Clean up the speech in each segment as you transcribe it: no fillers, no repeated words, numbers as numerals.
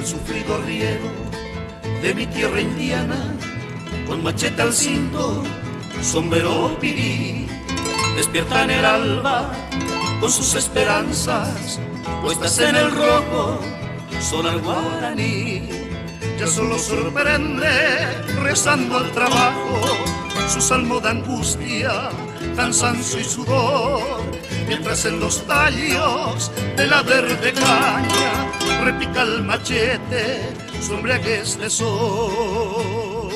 sufrido arriero de mi tierra indiana, con machete al cinto, sombrero pirí, despierta en el alba con sus esperanzas puestas en el rojo, son al guaraní. Ya solo sorprende rezando al trabajo su salmo de angustia, cansancio y sudor, mientras en los tallos de la verde caña repica el machete su embriaguez de sol.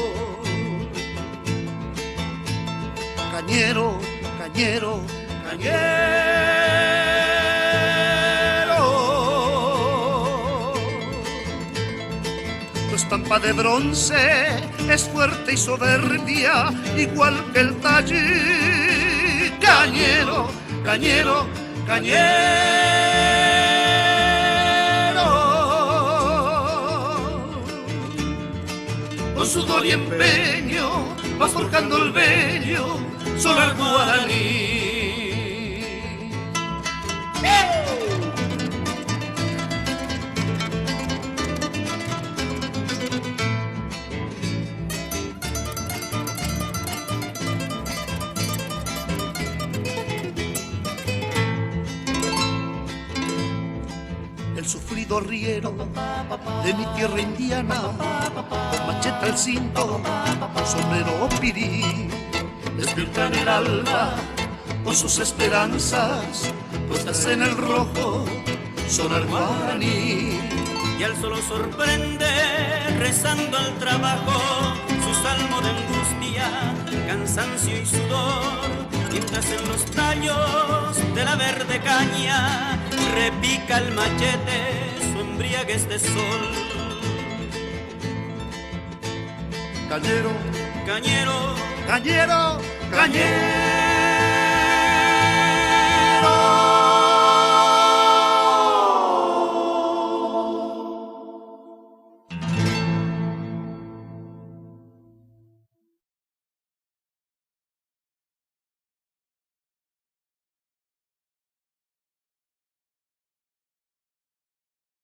Cañero, cañero, cañero, tu estampa de bronce es fuerte y soberbia, igual que el tallí. Cañero, cañero, cañero, con sudor y empeño vas forjando el vello solar guaraní. El sufrido arriero de mi tierra indiana, con machete al cinto, sombrero pirí, despierta en el alba con sus esperanzas puestas en el rojo, sonar guaraní. Y al solo sorprende rezando al trabajo su salmo de angustia, cansancio y sudor, mientras en los tallos de la verde caña repica el machete su embriaguez de sol. Cañero, Cañero, cañero, cañero.